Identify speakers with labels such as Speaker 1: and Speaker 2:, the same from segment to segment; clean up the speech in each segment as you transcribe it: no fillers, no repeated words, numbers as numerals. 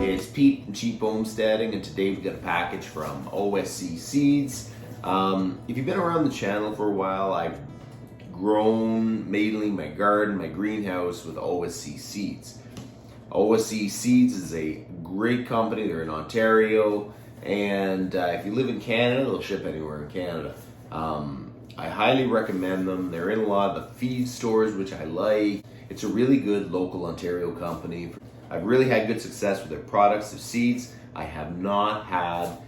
Speaker 1: It's Pete from Cheap Homesteading, and today we got a package from OSC Seeds. If you've been around the channel for a while, I've grown mainly my garden, my greenhouse with OSC Seeds. OSC Seeds is a great company. They're in Ontario, and if you live in Canada, they'll ship anywhere in Canada. I highly recommend them. They're in a lot of the feed stores, which I like. It's a really good local Ontario company. I've really had good success with their products, their seeds. I have not had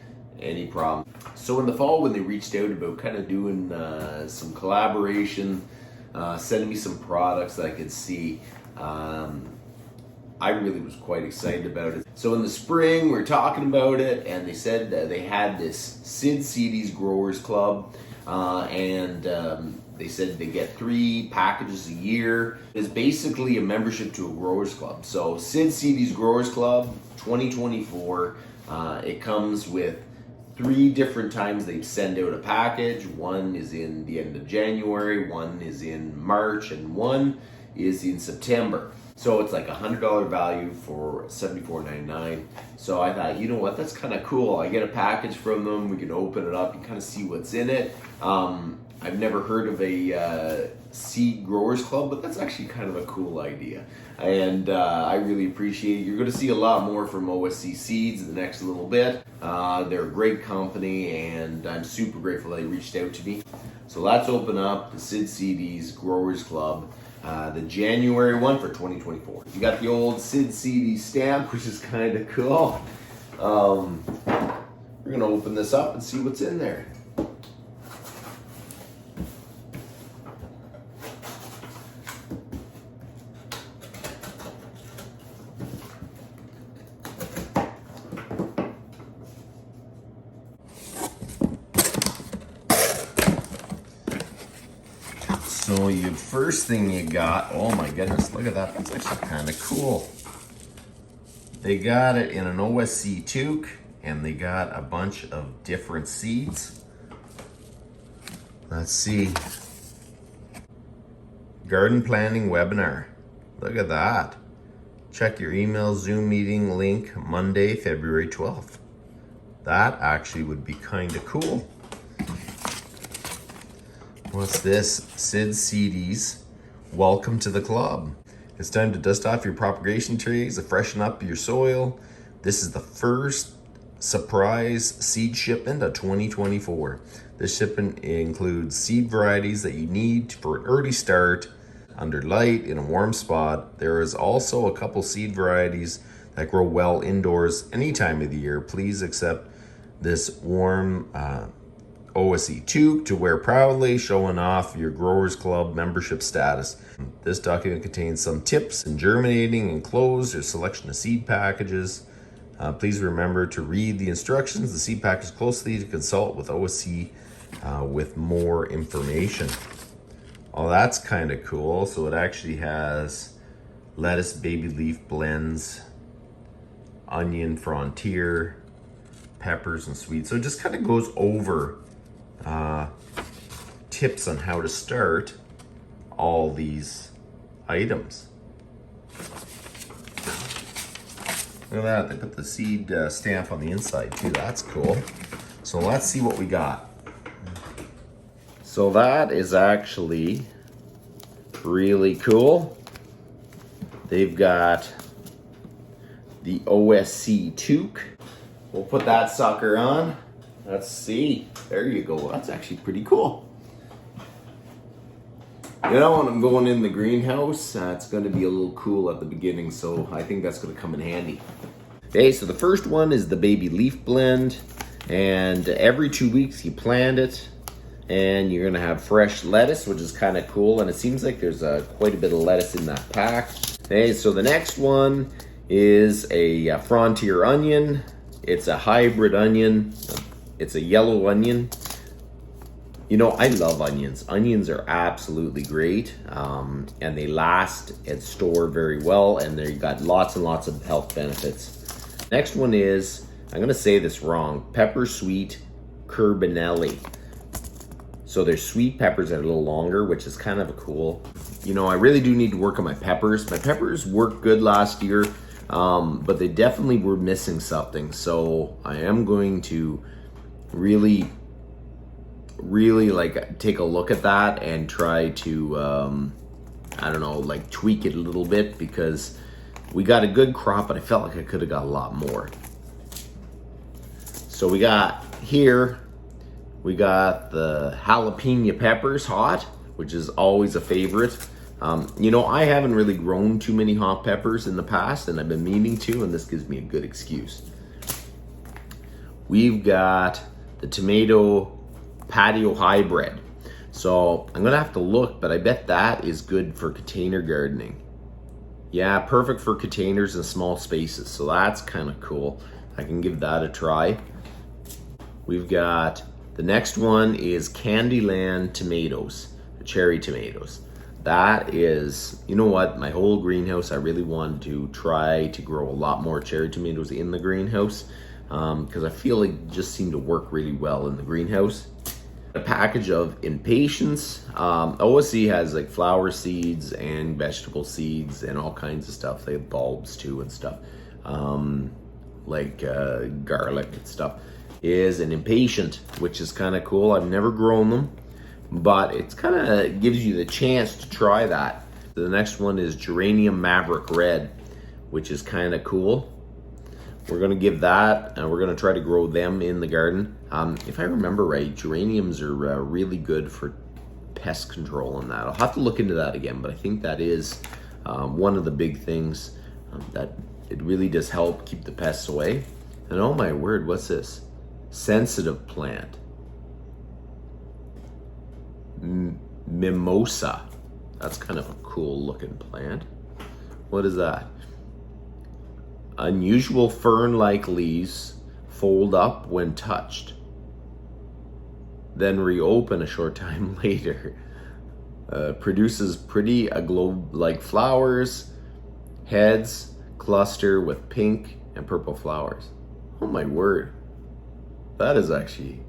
Speaker 1: any problem. So in the fall, when they reached out about kind of doing some collaboration, sending me some products that I could see, I really was quite excited about it. So in the spring, we were talking about it, and they said they had this Seedy's Growers Club, and they said they get 3 packages a year. It's basically a membership to a growers club. So Seedy's Growers Club 2024, it comes with 3 different times they send out a package. One is in the end of January, one is in March, and one is in September. So it's like $100 value for $74.99. So I thought, you know what, that's kind of cool. I get a package from them, we can open it up and kind of see what's in it. I've never heard of a seed growers club, but that's actually kind of a cool idea. And I really appreciate it. You're going to see a lot more from OSC Seeds in the next little bit. They're a great company, and I'm super grateful they reached out to me. So let's open up the Seedy's Growers Club, the January one for 2024. You got the old Seedy stamp, which is kind of cool. We're going to open this up and see what's in there. So your first thing you got, oh my goodness, look at that, that's actually kind of cool. They got it in an OSC toque, and they got a bunch of different seeds. Let's see. Garden planning webinar. Look at that. Check your email Zoom meeting link Monday, February 12th. That actually would be kind of cool. What's this? Seedy's. Welcome to the club. It's time to dust off your propagation trays to freshen up your soil. This is the first surprise seed shipment of 2024. This shipment includes seed varieties that you need for an early start, under light, in a warm spot. There is also a couple seed varieties that grow well indoors any time of the year. Please accept this warm OSC toque to wear proudly, showing off your Growers Club membership status. This document contains some tips in germinating, enclosed a selection of seed packages. Please remember to read the instructions, the seed package closely, to consult with OSC with more information. Oh, that's kind of cool. So it actually has lettuce, baby leaf blends, onion, frontier, peppers, and sweet. So it just kind of goes over tips on how to start all these items. Look at that, they put the seed stamp on the inside too. That's cool. So let's see what we got. So that is actually really cool. They've got the OSC toque. We'll put that sucker on. Let's see. There you go. That's actually pretty cool. You know, when I'm going in the greenhouse, it's going to be a little cool at the beginning, so I think that's going to come in handy. Okay, so the first one is the baby leaf blend, and every 2 weeks you plant it, and you're going to have fresh lettuce, which is kind of cool, and it seems like there's quite a bit of lettuce in that pack. Okay, so the next one is a frontier onion. It's a hybrid onion. It's a yellow onion. You know, I love onions. Onions are absolutely great, and they last and store very well, and they've got lots and lots of health benefits. Next one is, I'm gonna say this wrong, pepper sweet Curbinelli. So there's sweet peppers that are a little longer, which is kind of a cool. You know, I really do need to work on my peppers. My peppers worked good last year, but they definitely were missing something. So I am going to really like take a look at that and try to, I don't know, like tweak it a little bit, because we got a good crop, but I felt like I could have got a lot more. So we got here, we got the jalapeno peppers hot, which is always a favorite. You know, I haven't really grown too many hot peppers in the past, and I've been meaning to, and this gives me a good excuse. We've got the tomato patio hybrid. So I'm gonna have to look, but I bet that is good for container gardening. Yeah, perfect for containers and small spaces. So that's kind of cool. I can give that a try. We've got, the next one is Candyland tomatoes, cherry tomatoes. That is, you know what, my whole greenhouse, I really wanted to try to grow a lot more cherry tomatoes in the greenhouse, because I feel like it just seemed to work really well in the greenhouse. A package of Impatience. OSC has like flower seeds and vegetable seeds and all kinds of stuff. They have bulbs too and stuff, like garlic and stuff. Is an Impatient, which is kind of cool. I've never grown them, but it's kind of gives you the chance to try that. The next one is Geranium Maverick Red, which is kind of cool. We're gonna give that, and we're gonna try to grow them in the garden. If I remember right, geraniums are really good for pest control and that. I'll have to look into that again, but I think that is one of the big things that it really does help keep the pests away. And oh my word, what's this? Sensitive plant. Mimosa. That's kind of a cool looking plant. What is that? Unusual fern-like leaves fold up when touched, then reopen a short time later. Produces pretty globe-like flowers. Heads cluster with pink and purple flowers. Oh my word. That is actually,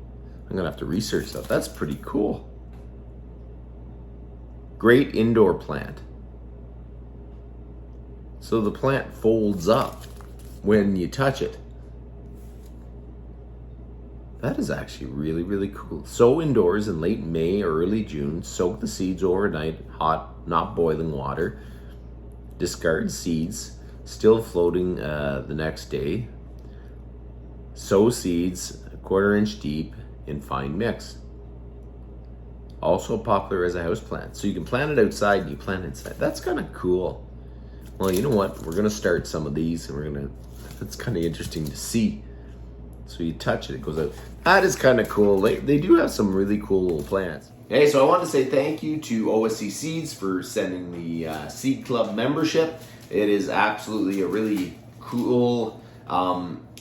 Speaker 1: I'm gonna have to research that. That's pretty cool. Great indoor plant. So the plant folds up when you touch it. That is actually really, really cool. Sow indoors in late May or early June. Soak the seeds overnight, hot, not boiling water. Discard seeds, still floating the next day. Sow seeds 1/4 inch deep in fine mix. Also popular as a house plant. So you can plant it outside and you plant it inside. That's kind of cool. Well, you know what? We're gonna start some of these, and it's kind of interesting to see. So you touch it, it goes out. That is kind of cool. They do have some really cool little plants. Hey, so I want to say thank you to OSC Seeds for sending the Seed Club membership. It is absolutely a really cool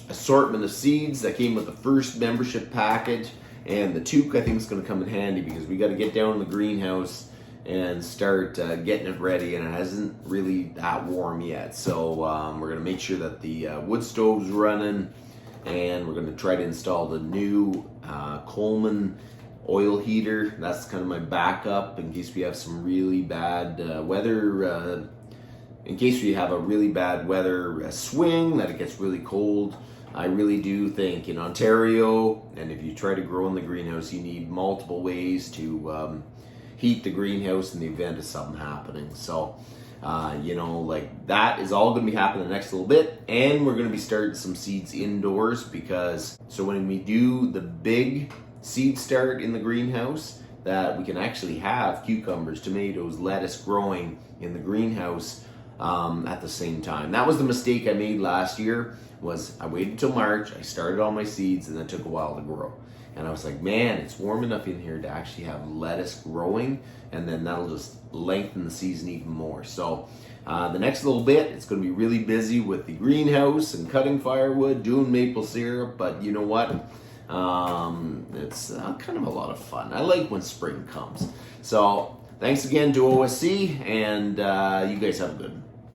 Speaker 1: assortment of seeds that came with the first membership package. And the toque, I think, is going to come in handy, because we got to get down in the greenhouse and start getting it ready, and it hasn't really that warm yet. So we're going to make sure that the wood stove's running, and we're going to try to install the new Coleman oil heater. That's kind of my backup in case we have some really bad weather, in case we have a really bad weather swing, that it gets really cold. I really do think in Ontario, and if you try to grow in the greenhouse, you need multiple ways to heat the greenhouse in the event of something happening. So, you know, like that is all going to be happening the next little bit, and we're going to be starting some seeds indoors, because so when we do the big seed start in the greenhouse, that we can actually have cucumbers, tomatoes, lettuce growing in the greenhouse at the same time. That was the mistake I made last year. Was I waited until March, I started all my seeds, and it took a while to grow. And I was like, man, it's warm enough in here to actually have lettuce growing, and then that'll just lengthen the season even more. So the next little bit, it's going to be really busy with the greenhouse and cutting firewood, doing maple syrup, but you know what? It's kind of a lot of fun. I like when spring comes. So thanks again to OSC, and you guys have a good one.